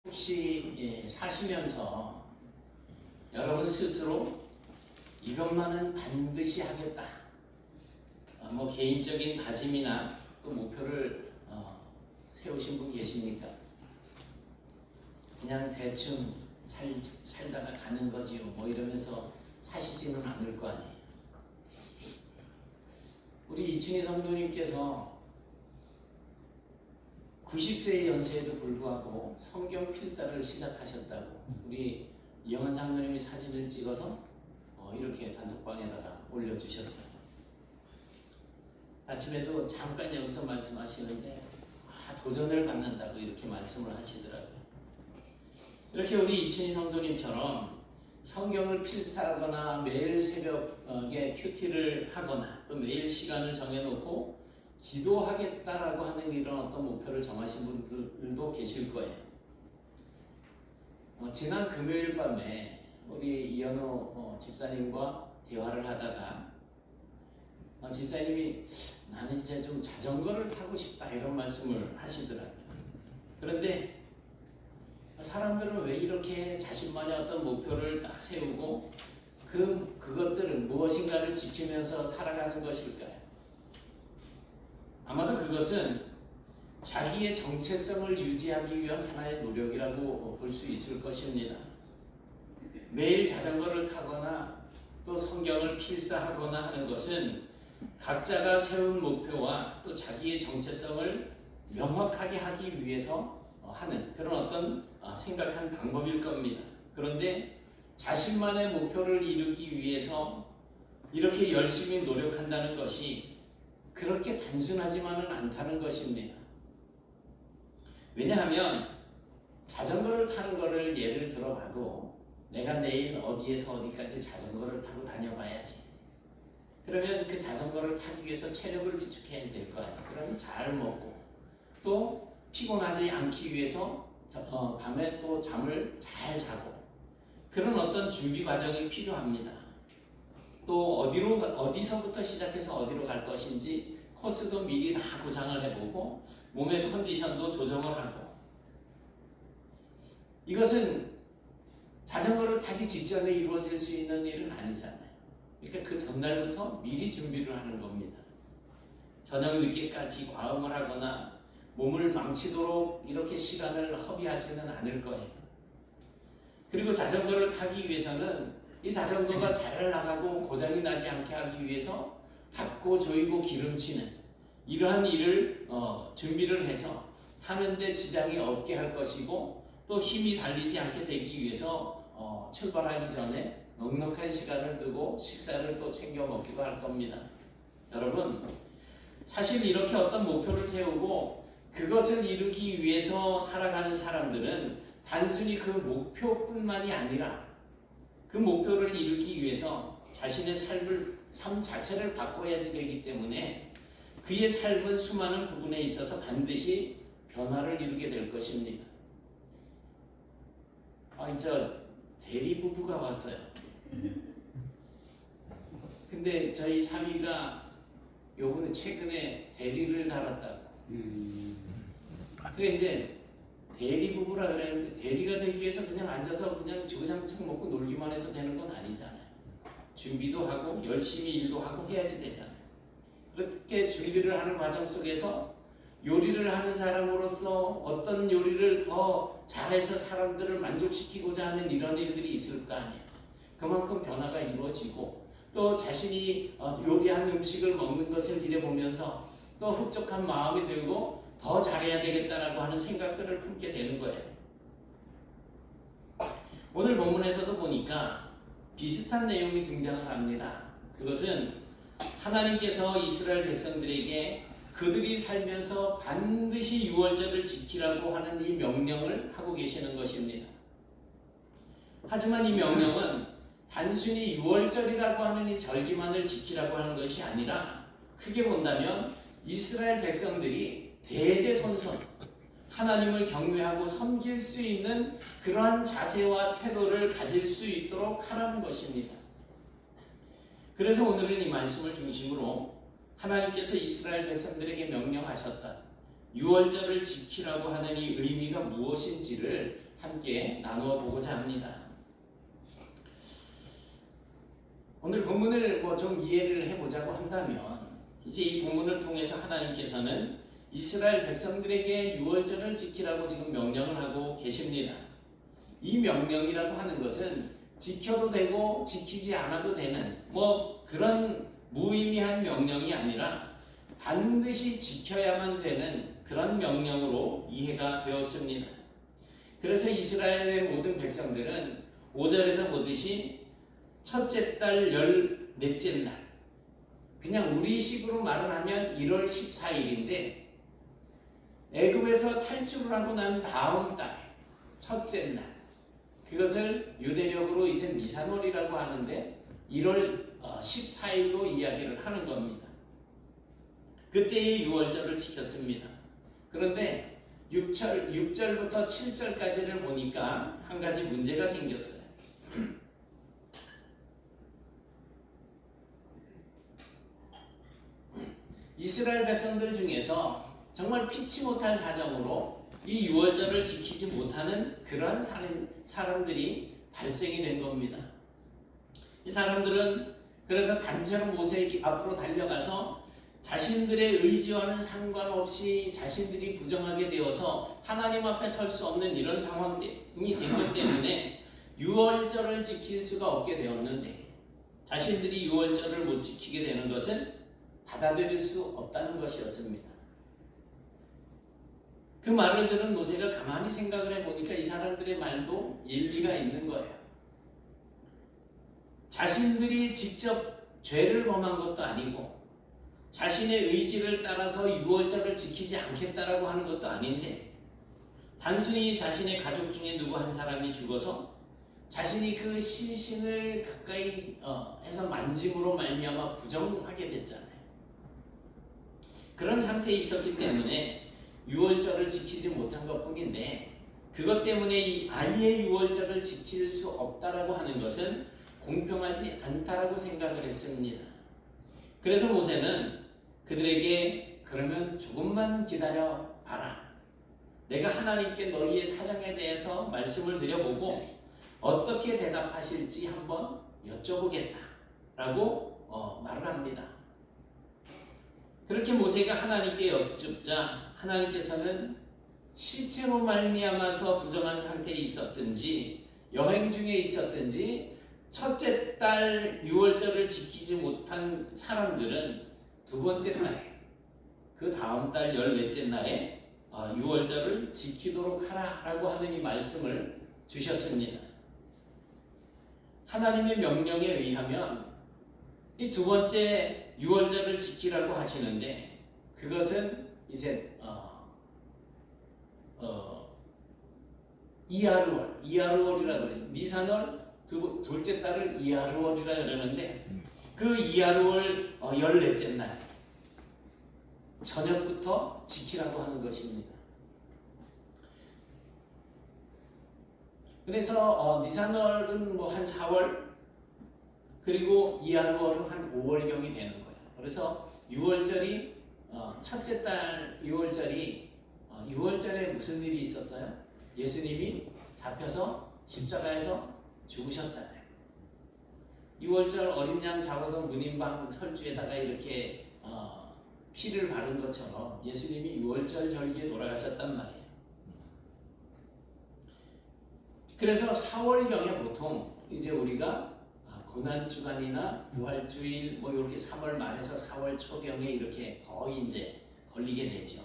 혹시 사시면서 여러분 스스로 이것만은 반드시 하겠다, 뭐 개인적인 다짐이나 또 목표를 세우신 분 계십니까? 그냥 대충 살다가 가는 거지요, 뭐 이러면서 사시지는 않을 거 아니에요. 우리 이춘희 성도님께서 90세의 연세에도 불구하고 성경 필사를 시작하셨다고 우리 이영환 장로님이 사진을 찍어서 이렇게 단톡방에다가 올려주셨어요. 아침에도 잠깐 여기서 말씀하시는데 도전을 받는다고 이렇게 말씀을 하시더라고요. 이렇게 우리 이춘희 성도님처럼 성경을 필사하거나 매일 새벽에 큐티를 하거나 또 매일 시간을 정해놓고 기도하겠다라고 하는 이런 어떤 목표를 정하신 분들도 계실 거예요. 지난 금요일 밤에 우리 이현호 집사님과 대화를 하다가 집사님이 나는 이제 좀 자전거를 타고 싶다 이런 말씀을 하시더라고요. 그런데 사람들은 왜 이렇게 자신만의 어떤 목표를 딱 세우고 그것들은 무엇인가를 지키면서 살아가는 것일까요? 아마도 그것은 자기의 정체성을 유지하기 위한 하나의 노력이라고 볼 수 있을 것입니다. 매일 자전거를 타거나 또 성경을 필사하거나 하는 것은 각자가 세운 목표와 또 자기의 정체성을 명확하게 하기 위해서 하는 그런 어떤 생각한 방법일 겁니다. 그런데 자신만의 목표를 이루기 위해서 이렇게 열심히 노력한다는 것이 그렇게 단순하지만은 않다는 것입니다. 왜냐하면 자전거를 타는 것을 예를 들어봐도 내가 내일 어디에서 어디까지 자전거를 타고 다녀봐야지. 그러면 그 자전거를 타기 위해서 체력을 비축해야 될 거 아니에요. 그러면 잘 먹고 또 피곤하지 않기 위해서 밤에 또 잠을 잘 자고 그런 어떤 준비 과정이 필요합니다. 또 어디서부터 시작해서 어디로 갈 것인지 코스도 미리 다 구상을 해보고 몸의 컨디션도 조정을 하고, 이것은 자전거를 타기 직전에 이루어질 수 있는 일은 아니잖아요. 그러니까 그 전날부터 미리 준비를 하는 겁니다. 저녁 늦게까지 과음을 하거나 몸을 망치도록 이렇게 시간을 허비하지는 않을 거예요. 그리고 자전거를 타기 위해서는 이 자전거가 잘 나가고 고장이 나지 않게 하기 위해서 닦고 조이고 기름치는 이러한 일을 준비를 해서 타는데 지장이 없게 할 것이고, 또 힘이 달리지 않게 되기 위해서 출발하기 전에 넉넉한 시간을 두고 식사를 또 챙겨 먹기도 할 겁니다. 여러분, 사실 이렇게 어떤 목표를 세우고 그것을 이루기 위해서 살아가는 사람들은 단순히 그 목표뿐만이 아니라 그 목표를 이루기 위해서 자신의 삶 자체를 바꿔야지 되기 때문에 그의 삶은 수많은 부분에 있어서 반드시 변화를 이루게 될 것입니다. 이제 대리 부부가 왔어요. 근데 저희 사위가 요번에 최근에 대리를 달았다고. 그래 이제 대리 부부라 그랬는데 대리가 되기 위해서 그냥 앉아서 그냥 주구장창 먹고 놀기만 해서 되는 건 아니잖아요. 준비도 하고 열심히 일도 하고 해야지 되잖아요. 그렇게 준비를 하는 과정 속에서 요리를 하는 사람으로서 어떤 요리를 더 잘해서 사람들을 만족시키고자 하는 이런 일들이 있을 거 아니에요. 그만큼 변화가 이루어지고 또 자신이 요리한 음식을 먹는 것을 일해보면서 또 흡족한 마음이 들고 더 잘해야 되겠다라고 하는 생각들을 품게 되는 거예요. 오늘 본문에서도 보니까 비슷한 내용이 등장을 합니다. 그것은 하나님께서 이스라엘 백성들에게 그들이 살면서 반드시 유월절을 지키라고 하는 이 명령을 하고 계시는 것입니다. 하지만 이 명령은 단순히 유월절이라고 하는 이 절기만을 지키라고 하는 것이 아니라 크게 본다면 이스라엘 백성들이 대대손손 하나님을 경외하고 섬길 수 있는 그러한 자세와 태도를 가질 수 있도록 하라는 것입니다. 그래서 오늘은 이 말씀을 중심으로 하나님께서 이스라엘 백성들에게 명령하셨다 유월절을 지키라고 하는 이 의미가 무엇인지를 함께 나누어 보고자 합니다. 오늘 본문을 좀 이해를 해보자고 한다면 이제 이 본문을 통해서 하나님께서는 이스라엘 백성들에게 유월절을 지키라고 지금 명령을 하고 계십니다. 이 명령이라고 하는 것은 지켜도 되고 지키지 않아도 되는 그런 무의미한 명령이 아니라 반드시 지켜야만 되는 그런 명령으로 이해가 되었습니다. 그래서 이스라엘의 모든 백성들은 5절에서 보듯이 첫째 달 14째 날, 그냥 우리식으로 말을 하면 1월 14일인데 애굽에서 탈출을 하고 난 다음 달 첫째 날, 그것을 유대력으로 이제 니산월이라고 하는데 1월 14일로 이야기를 하는 겁니다. 그때의 유월절을 지켰습니다. 그런데 6절부터 7절까지를 보니까 한 가지 문제가 생겼어요. 이스라엘 백성들 중에서 정말 피치 못할 사정으로 이 유월절을 지키지 못하는 그러한 사람들이 발생이 된 겁니다. 이 사람들은 그래서 단체로 모세 앞으로 달려가서 자신들의 의지와는 상관없이 자신들이 부정하게 되어서 하나님 앞에 설 수 없는 이런 상황이 된 것 때문에 유월절을 지킬 수가 없게 되었는데, 자신들이 유월절을 못 지키게 되는 것은 받아들일 수 없다는 것이었습니다. 그 말을 들은 모세가 가만히 생각을 해보니까 이 사람들의 말도 일리가 있는 거예요. 자신들이 직접 죄를 범한 것도 아니고 자신의 의지를 따라서 유월절을 지키지 않겠다라고 하는 것도 아닌데, 단순히 자신의 가족 중에 누구 한 사람이 죽어서 자신이 그 시신을 가까이 해서 만짐으로 말미암아 부정하게 됐잖아요. 그런 상태에 있었기 때문에 유월절을 지키지 못한 것뿐인데, 그것 때문에 아예 유월절을 지킬 수 없다라고 하는 것은 공평하지 않다라고 생각을 했습니다. 그래서 모세는 그들에게 그러면 조금만 기다려 봐라. 내가 하나님께 너희의 사정에 대해서 말씀을 드려보고 어떻게 대답하실지 한번 여쭤보겠다라고 말을 합니다. 그렇게 모세가 하나님께 여쭙자 하나님께서는 실제로 말미암아서 부정한 상태에 있었든지 여행 중에 있었든지 첫째 달 유월절을 지키지 못한 사람들은 두 번째 날에, 그 다음 달 14째 날에 유월절을 지키도록 하라라고 하는 이 말씀을 주셨습니다. 하나님의 명령에 의하면 이 두 번째 유월절을 지키라고 하시는데, 그것은 이제 이하루월이라고 그래요. 니산월 둘째 달을 이하루월이라 그러는데, 그 이하루월 14째 날 저녁부터 지키라고 하는 것입니다. 그래서 니산월은 한 4월, 그리고 이하루월은 한 5월경이 되는 거예요. 그래서 6월절이 첫째 달 6월절이 6월절에 무슨 일이 있었어요? 예수님이 잡혀서 십자가에서 죽으셨잖아요. 6월절 어린 양 잡아서 문인방 설주에다가 이렇게 피를 바른 것처럼 예수님이 6월절 절기에 돌아가셨단 말이에요. 그래서 4월경에 보통 이제 우리가 고난주간이나 부활주일 이렇게 3월 말에서 4월 초경에 이렇게 거의 이제 걸리게 되죠.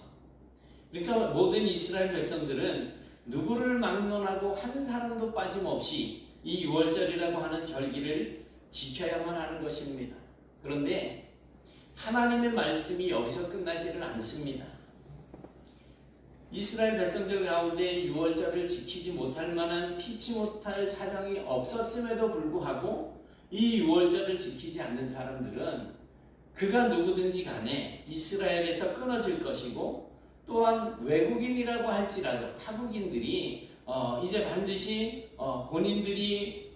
그러니까 모든 이스라엘 백성들은 누구를 막론하고 한 사람도 빠짐없이 이 유월절이라고 하는 절기를 지켜야만 하는 것입니다. 그런데 하나님의 말씀이 여기서 끝나지를 않습니다. 이스라엘 백성들 가운데 유월절을 지키지 못할 만한 피치 못할 사정이 없었음에도 불구하고 이 유월절을 지키지 않는 사람들은 그가 누구든지 간에 이스라엘에서 끊어질 것이고, 또한 외국인이라고 할지라도 타국인들이 이제 반드시 본인들이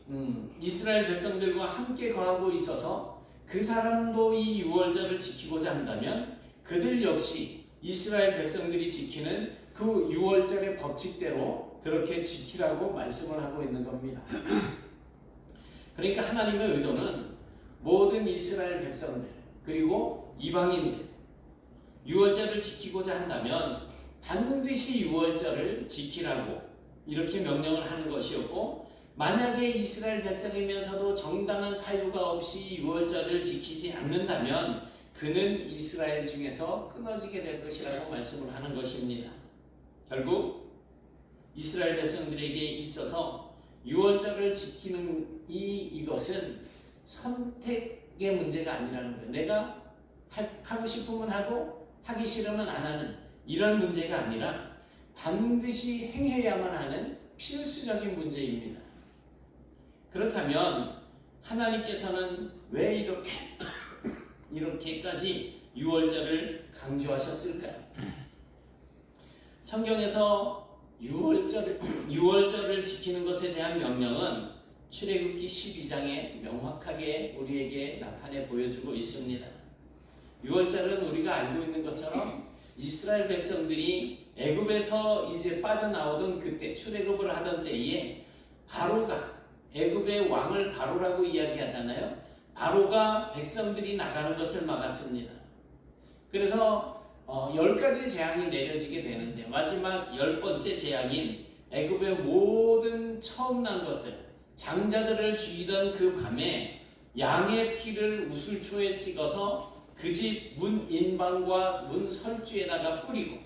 이스라엘 백성들과 함께 거하고 있어서 그 사람도 이 유월절을 지키고자 한다면 그들 역시 이스라엘 백성들이 지키는 그 유월절의 법칙대로 그렇게 지키라고 말씀을 하고 있는 겁니다. 그러니까 하나님의 의도는 모든 이스라엘 백성들 그리고 이방인들 유월절을 지키고자 한다면 반드시 유월절을 지키라고 이렇게 명령을 하는 것이었고, 만약에 이스라엘 백성이면서도 정당한 사유가 없이 유월절을 지키지 않는다면 그는 이스라엘 중에서 끊어지게 될 것이라고 말씀을 하는 것입니다. 결국 이스라엘 백성들에게 있어서 유월절을 지키는 이것은 선택의 문제가 아니라는 거예요. 내가 하고 싶으면 하고 하기 싫으면 안 하는 이런 문제가 아니라 반드시 행해야만 하는 필수적인 문제입니다. 그렇다면 하나님께서는 왜 이렇게까지 유월절을 강조하셨을까요? 성경에서 유월절을 지키는 것에 대한 명령은 출애굽기 12장에 명확하게 우리에게 나타내 보여주고 있습니다. 유월절은 우리가 알고 있는 것처럼 이스라엘 백성들이 애굽에서 이제 빠져나오던 그때 출애굽을 하던 때에 바로가 애굽의 왕을 바로라고 이야기하잖아요. 바로가 백성들이 나가는 것을 막았습니다. 그래서 10가지 재앙이 내려지게 되는데 마지막 10번째 재앙인 애굽의 모든 처음 난 것들, 장자들을 죽이던 그 밤에 양의 피를 우슬초에 찍어서 그 집 문 인방과 문 설주에다가 뿌리고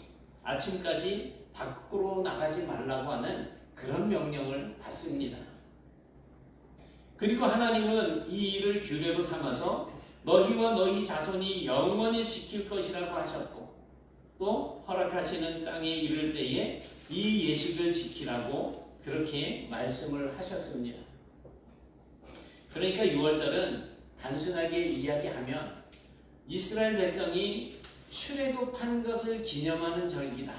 아침까지 밖으로 나가지 말라고 하는 그런 명령을 받습니다. 그리고 하나님은 이 일을 규례로 삼아서 너희와 너희 자손이 영원히 지킬 것이라고 하셨고, 또 허락하시는 땅에 이를 때에 이 예식을 지키라고 그렇게 말씀을 하셨습니다. 그러니까 유월절은 단순하게 이야기하면 이스라엘 백성이 출애굽한 것을 기념하는 절기다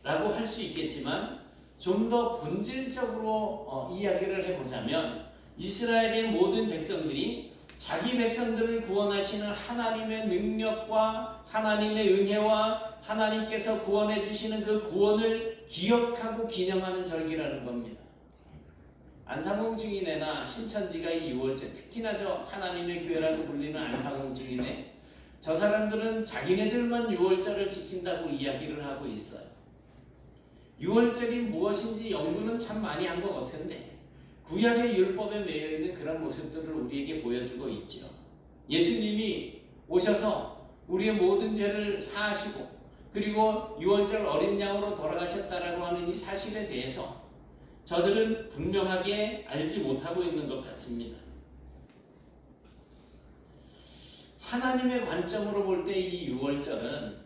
라고 할 수 있겠지만, 좀 더 본질적으로 이야기를 해보자면 이스라엘의 모든 백성들이 자기 백성들을 구원하시는 하나님의 능력과 하나님의 은혜와 하나님께서 구원해 주시는 그 구원을 기억하고 기념하는 절기라는 겁니다. 안상홍 증인회나 신천지가 이 유월절, 특히나 저 하나님의 교회라고 불리는 안상홍 증인회, 저 사람들은 자기네들만 유월절을 지킨다고 이야기를 하고 있어요. 유월절이 무엇인지 연구는 참 많이 한 것 같은데 구약의 율법에 매여 있는 그런 모습들을 우리에게 보여주고 있죠. 예수님이 오셔서 우리의 모든 죄를 사하시고 그리고 유월절 어린 양으로 돌아가셨다라고 하는 이 사실에 대해서 저들은 분명하게 알지 못하고 있는 것 같습니다. 하나님의 관점으로 볼 때 이 유월절은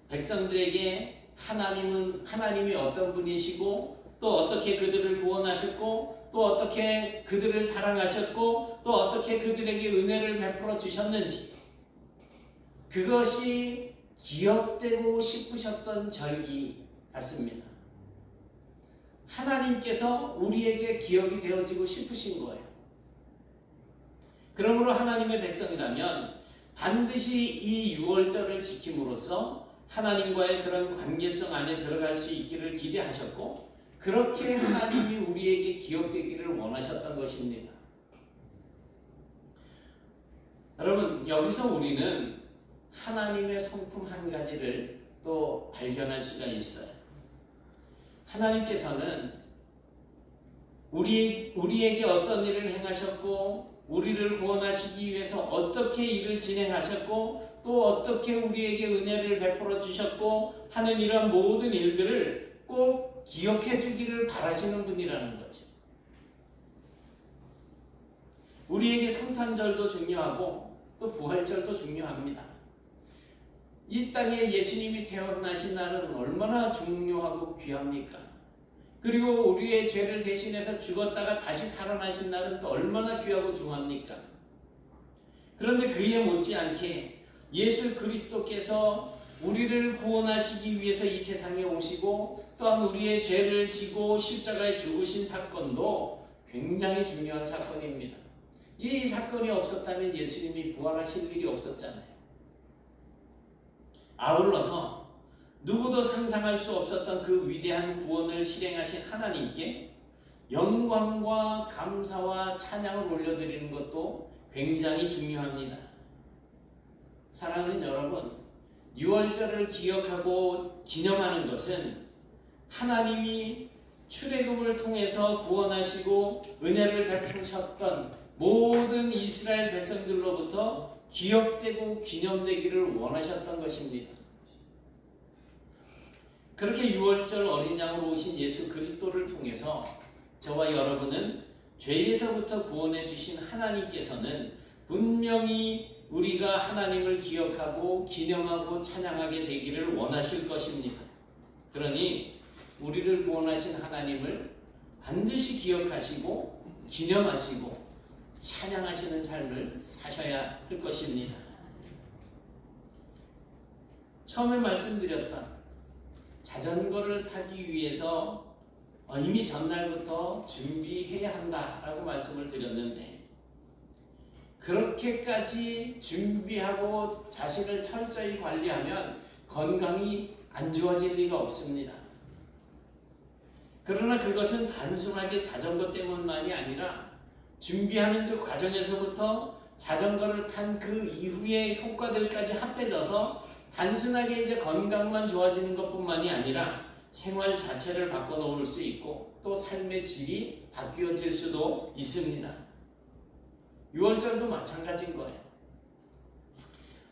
백성들에게 하나님이 어떤 분이시고 또 어떻게 그들을 구원하셨고 또 어떻게 그들을 사랑하셨고 또 어떻게 그들에게 은혜를 베풀어 주셨는지 그것이 기억되고 싶으셨던 절기 같습니다. 하나님께서 우리에게 기억이 되어지고 싶으신 거예요. 그러므로 하나님의 백성이라면 반드시 이 유월절을 지킴으로써 하나님과의 그런 관계성 안에 들어갈 수 있기를 기대하셨고 그렇게 하나님이 우리에게 기억되기를 원하셨던 것입니다. 여러분, 여기서 우리는 하나님의 성품 한 가지를 또 발견할 수가 있어요. 하나님께서는 우리에게 어떤 일을 행하셨고 우리를 구원하시기 위해서 어떻게 일을 진행하셨고 또 어떻게 우리에게 은혜를 베풀어 주셨고 하는 이런 모든 일들을 꼭 기억해 주기를 바라시는 분이라는 거죠. 우리에게 성탄절도 중요하고 또 부활절도 중요합니다. 이 땅에 예수님이 태어나신 날은 얼마나 중요하고 귀합니까? 그리고 우리의 죄를 대신해서 죽었다가 다시 살아나신 날은 또 얼마나 귀하고 중합니까? 그런데 그에 못지않게 예수 그리스도께서 우리를 구원하시기 위해서 이 세상에 오시고 또한 우리의 죄를 지고 십자가에 죽으신 사건도 굉장히 중요한 사건입니다. 이 사건이 없었다면 예수님이 부활하실 일이 없었잖아요. 아울러서 누구도 상상할 수 없었던 그 위대한 구원을 실행하신 하나님께 영광과 감사와 찬양을 올려드리는 것도 굉장히 중요합니다. 사랑하는 여러분, 유월절을 기억하고 기념하는 것은 하나님이 출애굽을 통해서 구원하시고 은혜를 베푸셨던 모든 이스라엘 백성들로부터 기억되고 기념되기를 원하셨던 것입니다. 그렇게 유월절 어린 양으로 오신 예수 그리스도를 통해서 저와 여러분은 죄에서부터 구원해 주신 하나님께서는 분명히 우리가 하나님을 기억하고 기념하고 찬양하게 되기를 원하실 것입니다. 그러니 우리를 구원하신 하나님을 반드시 기억하시고 기념하시고 찬양하시는 삶을 사셔야 할 것입니다. 처음에 말씀드렸던 자전거를 타기 위해서 이미 전날부터 준비해야 한다라고 말씀을 드렸는데, 그렇게까지 준비하고 자신을 철저히 관리하면 건강이 안 좋아질 리가 없습니다. 그러나 그것은 단순하게 자전거 때문만이 아니라 준비하는 그 과정에서부터 자전거를 탄 그 이후의 효과들까지 합해져서 단순하게 이제 건강만 좋아지는 것뿐만이 아니라 생활 자체를 바꿔놓을 수 있고 또 삶의 질이 바뀌어질 수도 있습니다. 유월절도 마찬가지인 거예요.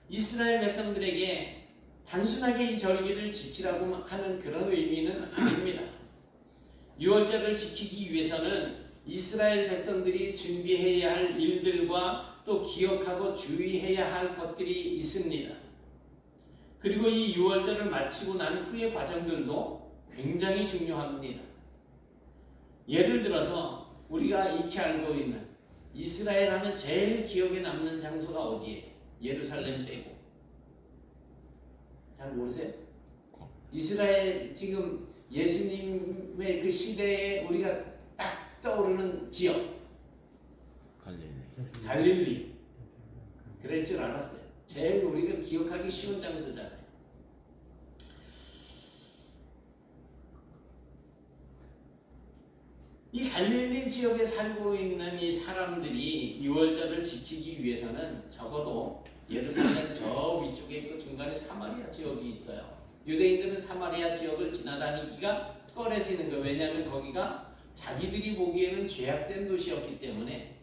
이스라엘 백성들에게 단순하게 이 절기를 지키라고 하는 그런 의미는 아닙니다. 유월절을 지키기 위해서는 이스라엘 백성들이 준비해야 할 일들과 또 기억하고 주의해야 할 것들이 있습니다. 그리고 이 유월절을 마치고 난 후의 과정들도 굉장히 중요합니다. 예를 들어서 우리가 익히 알고 있는 이스라엘 하면 제일 기억에 남는 장소가 어디예요? 예루살렘 빼고. 잘 모르세요? 이스라엘 지금 예수님의 그 시대에 우리가 딱 떠오르는 지역. 갈릴리. 그럴 줄 알았어요. 제일 우리가 기억하기 쉬운 장소잖아요. 이 갈릴리 지역에 살고 있는 이 사람들이 유월절을 지키기 위해서는 적어도 예루살렘 저 위쪽에 있고 중간에 사마리아 지역이 있어요. 유대인들은 사마리아 지역을 지나다니기가 꺼려지는 거예요. 왜냐하면 거기가 자기들이 보기에는 죄악된 도시였기 때문에,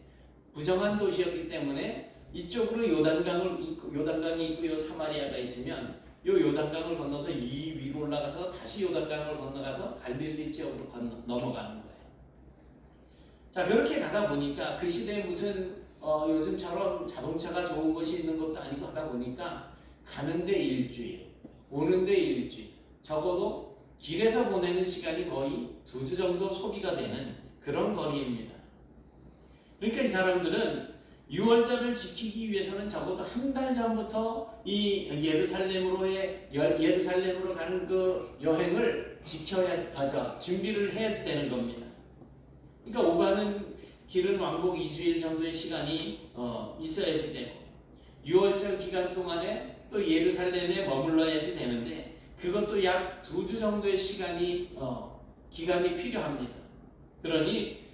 부정한 도시였기 때문에 이쪽으로 요단강이 있고 요 사마리아가 있으면 요 요단강을 건너서 이 위로 올라가서 다시 요단강을 건너가서 갈릴리 지역으로 넘어가는 거예요. 자, 그렇게 가다 보니까 그 시대에 무슨 요즘처럼 자동차가 좋은 것이 있는 것도 아니고 하다 보니까 가는데 일주일, 오는데 일주일, 적어도 길에서 보내는 시간이 거의 2주 정도 소비가 되는 그런 거리입니다. 그러니까 이 사람들은 유월절을 지키기 위해서는 적어도 한 달 전부터 이 예루살렘으로 가는 그 여행을 준비를 해야 되는 겁니다. 그러니까 오가는 길은 왕복 2주일 정도의 시간이 있어야지 되고, 유월절 기간 동안에 또 예루살렘에 머물러야지 되는데 그것도 약 2주 정도의 기간이 필요합니다. 그러니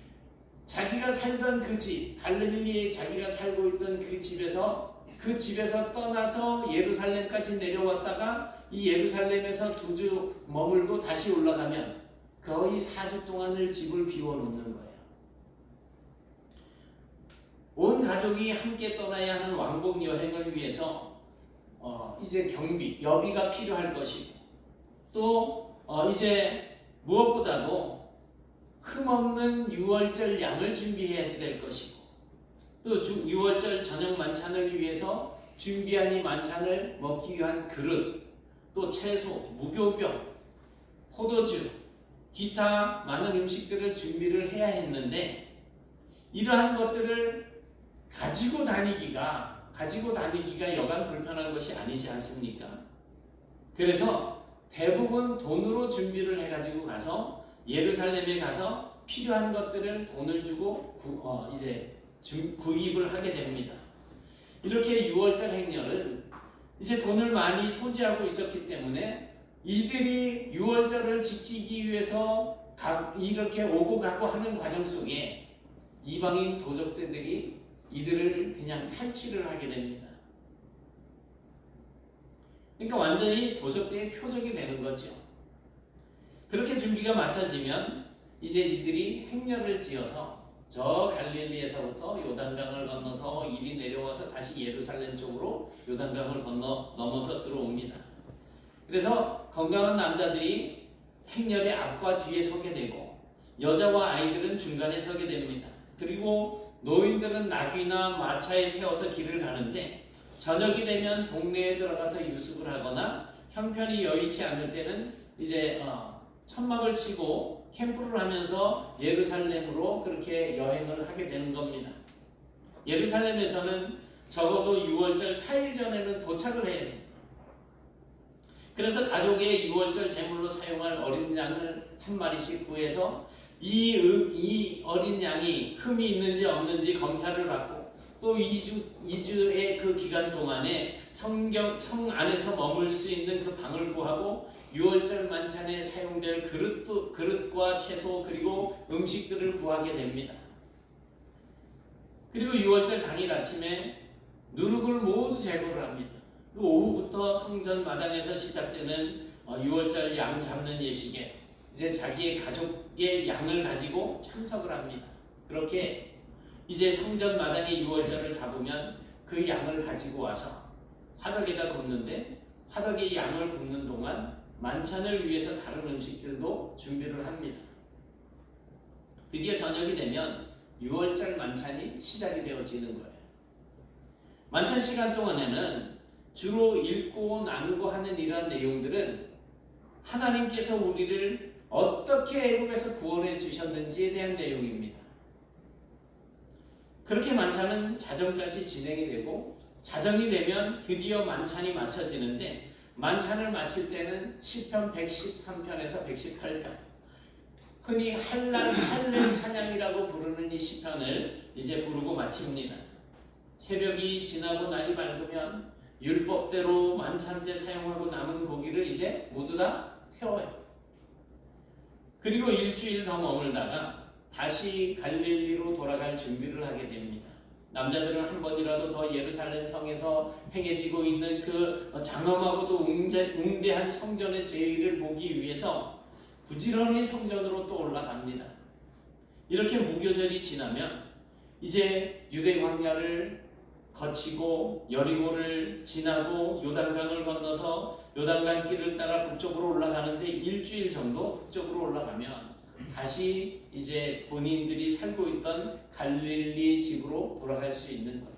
자기가 살던 그 집, 갈릴리에 자기가 살고 있던 그 집에서 떠나서 예루살렘까지 내려왔다가 이 예루살렘에서 2주 머물고 다시 올라가면 거의 4주 동안을 집을 비워놓는 거예요. 온 가족이 함께 떠나야 하는 왕복 여행을 위해서 이제 여비가 필요할 것이고, 또 이제 무엇보다도 흠없는 유월절 양을 준비해야지 될 것이고, 또 유월절 저녁 만찬을 위해서 준비한 이 만찬을 먹기 위한 그릇, 또 채소, 무교병, 포도주, 기타 많은 음식들을 준비를 해야 했는데, 이러한 것들을 가지고 다니기가 여간 불편한 것이 아니지 않습니까? 그래서 대부분 돈으로 준비를 해가지고 가서 예루살렘에 가서 필요한 것들을 돈을 주고 구입을 하게 됩니다. 이렇게 유월절 행렬은 이제 돈을 많이 소지하고 있었기 때문에 이들이 유월절을 지키기 위해서 이렇게 오고 가고 하는 과정 속에 이방인 도적대들이 이들을 그냥 탈취를 하게 됩니다. 그러니까 완전히 도적대의 표적이 되는 거죠. 그렇게 준비가 맞춰지면 이제 이들이 행렬을 지어서 저 갈릴리에서부터 요단강을 건너서 이리 내려와서 다시 예루살렘 쪽으로 요단강을 넘어서 들어옵니다. 그래서 건강한 남자들이 행렬의 앞과 뒤에 서게 되고 여자와 아이들은 중간에 서게 됩니다. 그리고 노인들은 나귀나 마차에 태워서 길을 가는데 저녁이 되면 동네에 들어가서 유숙을 하거나 형편이 여의치 않을 때는 이제 천막을 치고 캠프를 하면서 예루살렘으로 그렇게 여행을 하게 되는 겁니다. 예루살렘에서는 적어도 6월절 4일 전에는 도착을 해야지. 그래서 가족의 6월절 제물로 사용할 어린 양을 한 마리씩 구해서 이 어린 양이 흠이 있는지 없는지 검사를 받고 또 2주의 그 기간 동안에 성 안에서 머물 수 있는 그 방을 구하고 6월절 만찬에 사용될 그릇과 채소 그리고 음식들을 구하게 됩니다. 그리고 6월절 당일 아침에 누룩을 모두 제거를 합니다. 오후부터 성전 마당에서 시작되는 6월절 양 잡는 예식에 이제 자기의 가족의 양을 가지고 참석을 합니다. 그렇게 이제 성전 마당에 6월절을 잡으면 그 양을 가지고 와서 화덕에다 굽는데 화덕에 양을 굽는 동안 만찬을 위해서 다른 음식들도 준비를 합니다. 드디어 저녁이 되면 6월절 만찬이 시작이 되어지는 거예요. 만찬 시간 동안에는 주로 읽고 나누고 하는 이러한 내용들은 하나님께서 우리를 어떻게 애국에서 구원해 주셨는지에 대한 내용입니다. 그렇게 만찬은 자정까지 진행이 되고 자정이 되면 드디어 만찬이 마쳐지는데 만찬을 마칠 때는 시편 113편에서 118편 흔히 할렐 찬양이라고 부르는 이 시편을 이제 부르고 마칩니다. 새벽이 지나고 날이 밝으면 율법대로 만찬 때 사용하고 남은 고기를 이제 모두 다 태워요. 그리고 일주일 더 머물다가 다시 갈릴리로 돌아갈 준비를 하게 됩니다. 남자들은 한 번이라도 더 예루살렘 성에서 행해지고 있는 그 장엄하고도 웅대한 성전의 제의를 보기 위해서 부지런히 성전으로 또 올라갑니다. 이렇게 무교절이 지나면 이제 유대 광야를 거치고 여리고를 지나고 요단강을 건너서 요단강 길을 따라 북쪽으로 올라가는데 일주일 정도 북쪽으로 올라가면 다시 이제 본인들이 살고 있던 갈릴리 집으로 돌아갈 수 있는 거예요.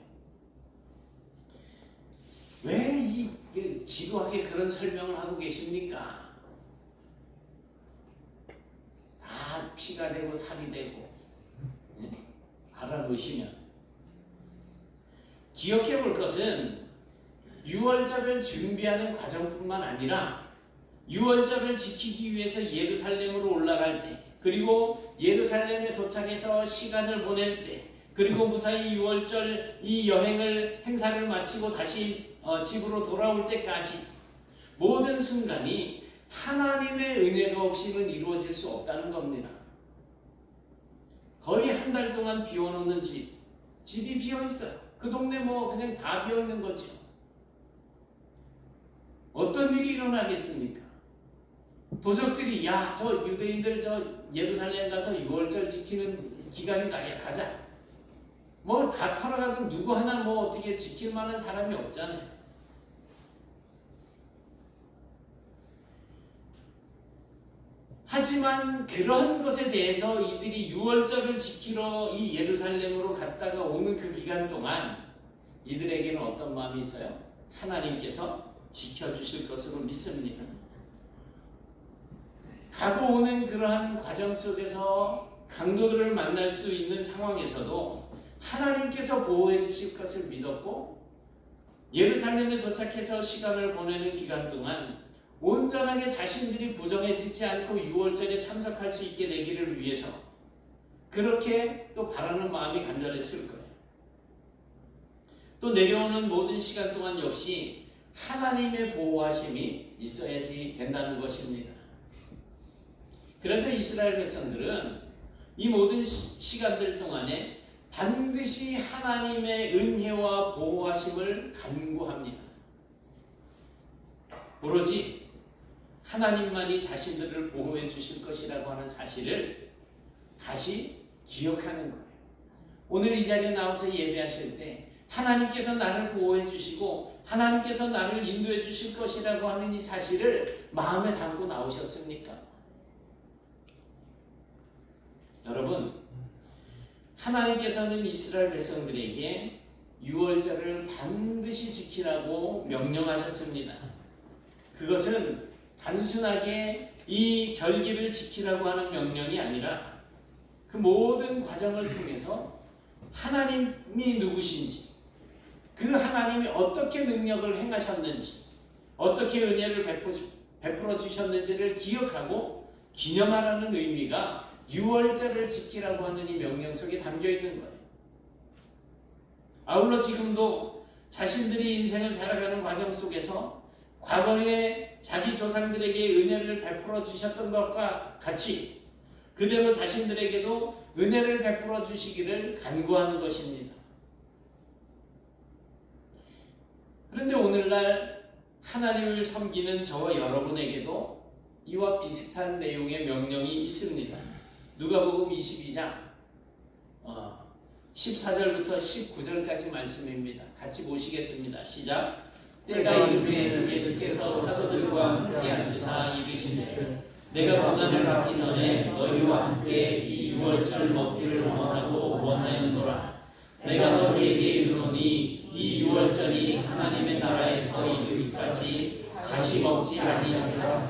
왜 이 지루하게 그런 설명을 하고 계십니까? 다 피가 되고 살이 되고 알아놓으시면 기억해 볼 것은 6월절을 준비하는 과정뿐만 아니라 6월절을 지키기 위해서 예루살렘으로 올라갈 때 그리고 예루살렘에 도착해서 시간을 보낼 때 그리고 무사히 6월절 이 행사를 마치고 다시 집으로 돌아올 때까지 모든 순간이 하나님의 은혜가 없이는 이루어질 수 없다는 겁니다. 거의 한 달 동안 비워놓는 집이 비어있어요. 그 동네 그냥 다 비어있는 거죠. 어떤 일이 일어나겠습니까? 도적들이 저 유대인들 저 예루살렘 가서 6월절 지키는 기간이다. 야 가자. 다 털어가도 누구 하나 어떻게 지킬 만한 사람이 없잖아요. 하지만 그런 것에 대해서 이들이 6월절을 지키러 이 예루살렘으로 갔다가 오는 그 기간 동안 이들에게는 어떤 마음이 있어요? 하나님께서 지켜주실 것으로 믿습니다. 가고 오는 그러한 과정 속에서 강도들을 만날 수 있는 상황에서도 하나님께서 보호해 주실 것을 믿었고 예루살렘에 도착해서 시간을 보내는 기간 동안 온전하게 자신들이 부정해지지 않고 6월절에 참석할 수 있게 되기를 위해서 그렇게 또 바라는 마음이 간절했을 거예요. 또 내려오는 모든 시간 동안 역시 하나님의 보호하심이 있어야지 된다는 것입니다. 그래서 이스라엘 백성들은 이 모든 시간들 동안에 반드시 하나님의 은혜와 보호하심을 간구합니다. 오로지 하나님만이 자신들을 보호해 주실 것이라고 하는 사실을 다시 기억하는 거예요. 오늘 이 자리에 나와서 예배하실 때 하나님께서 나를 보호해 주시고 하나님께서 나를 인도해 주실 것이라고 하는 이 사실을 마음에 담고 나오셨습니까? 여러분, 하나님께서는 이스라엘 백성들에게 유월절을 반드시 지키라고 명령하셨습니다. 그것은 단순하게 이 절기를 지키라고 하는 명령이 아니라 그 모든 과정을 통해서 하나님이 누구신지, 그 하나님이 어떻게 능력을 행하셨는지, 어떻게 은혜를 베풀어 주셨는지를 기억하고 기념하라는 의미가 유월절을 지키라고 하는 이 명령 속에 담겨 있는 거예요. 아울러 지금도 자신들이 인생을 살아가는 과정 속에서 과거에 자기 조상들에게 은혜를 베풀어 주셨던 것과 같이 그대로 자신들에게도 은혜를 베풀어 주시기를 간구하는 것입니다. 그런데 오늘날 하나님을 섬기는 저와 여러분에게도 이와 비슷한 내용의 명령이 있습니다. 누가복음 22장 14절부터 19절까지 말씀입니다. 같이 보시겠습니다. 시작. 때가 이르매 예수께서 사도들과 함께 앉으사 이르시되 내가 고난을 받기 전에 너희와 함께 이 유월절 먹기를 원하고 원하였노라. 내가 너희에게 이르노니 이 유월절이 하나님의 나라에서 이르기까지 다시 먹지 아니하리라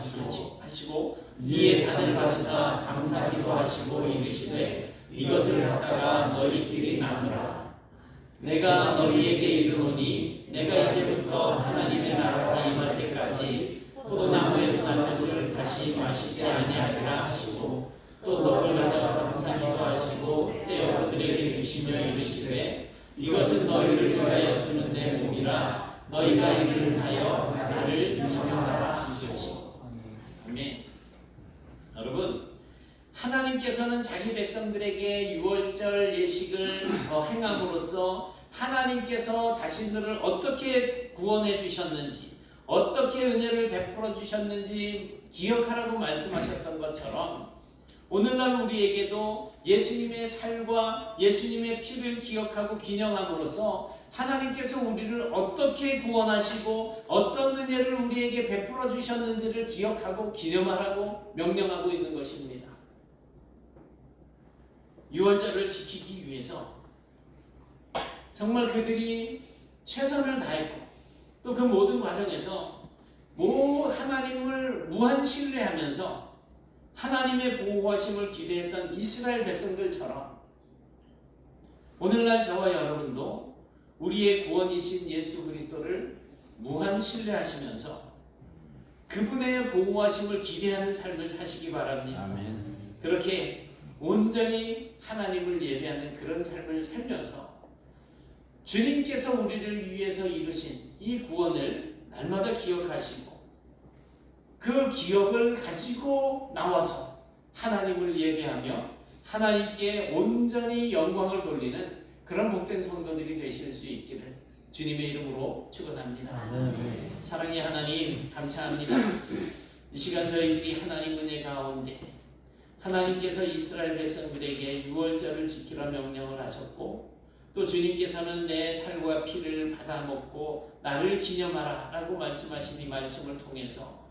하시고 이에 잔을 받으사 감사기도 하시고 이르시되 이것을 갖다가 너희끼리 나누라. 내가 너희에게 이르노니 내가 이제부터 하나님의 나라가 임할 때까지 포도나무에서 난 것을 다시 마시지 아니하리라 하시고 또 떡을 가져가 감사기도 하시고 떼어 그들에게 주시며 이르시되 이것은 너희를 위하여 주는 내 몸이라 너희가 이를 인하여 나를 기념하라 하시지. 아멘. 여러분, 하나님께서는 자기 백성들에게 유월절 예식을 행함으로써 하나님께서 자신들을 어떻게 구원해 주셨는지, 어떻게 은혜를 베풀어 주셨는지 기억하라고 말씀하셨던 것처럼 오늘날 우리에게도 예수님의 살과 예수님의 피를 기억하고 기념함으로써 하나님께서 우리를 어떻게 구원하시고 어떤 은혜를 우리에게 베풀어 주셨는지를 기억하고 기념하라고 명령하고 있는 것입니다. 유월절을 지키기 위해서 정말 그들이 최선을 다했고 또 그 모든 과정에서 하나님을 무한 신뢰하면서 하나님의 보호하심을 기대했던 이스라엘 백성들처럼 오늘날 저와 여러분도 우리의 구원이신 예수 그리스도를 무한 신뢰하시면서 그분의 보호하심을 기대하는 삶을 사시기 바랍니다. 아멘. 그렇게 온전히 하나님을 예배하는 그런 삶을 살면서 주님께서 우리를 위해서 이루신 이 구원을 날마다 기억하시고 그 기억을 가지고 나와서 하나님을 예배하며 하나님께 온전히 영광을 돌리는 그런 복된 성도들이 되실 수 있기를 주님의 이름으로 축원합니다. 사랑의 하나님, 감사합니다. 이 시간 저희들이 하나님 은혜 가운데 하나님께서 이스라엘 백성들에게 유월절을 지키라 명령을 하셨고 또 주님께서는 내 살과 피를 받아먹고 나를 기념하라 라고 말씀하신 이 말씀을 통해서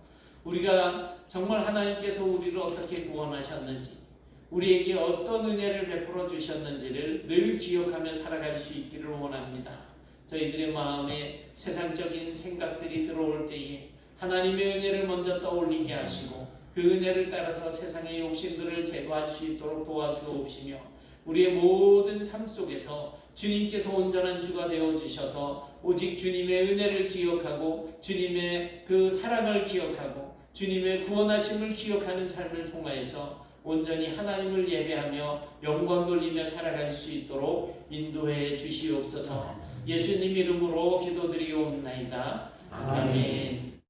우리가 정말 하나님께서 우리를 어떻게 구원하셨는지 우리에게 어떤 은혜를 베풀어 주셨는지를 늘 기억하며 살아갈 수 있기를 원합니다. 저희들의 마음에 세상적인 생각들이 들어올 때에 하나님의 은혜를 먼저 떠올리게 하시고 그 은혜를 따라서 세상의 욕심들을 제거할 수 있도록 도와주옵시며 우리의 모든 삶 속에서 주님께서 온전한 주가 되어주셔서 오직 주님의 은혜를 기억하고 주님의 그 사랑을 기억하고 주님의 구원하심을 기억하는 삶을 통하여서 온전히 하나님을 예배하며 영광 돌리며 살아갈 수 있도록 인도해 주시옵소서. 예수님 이름으로 기도드리옵나이다. 아멘.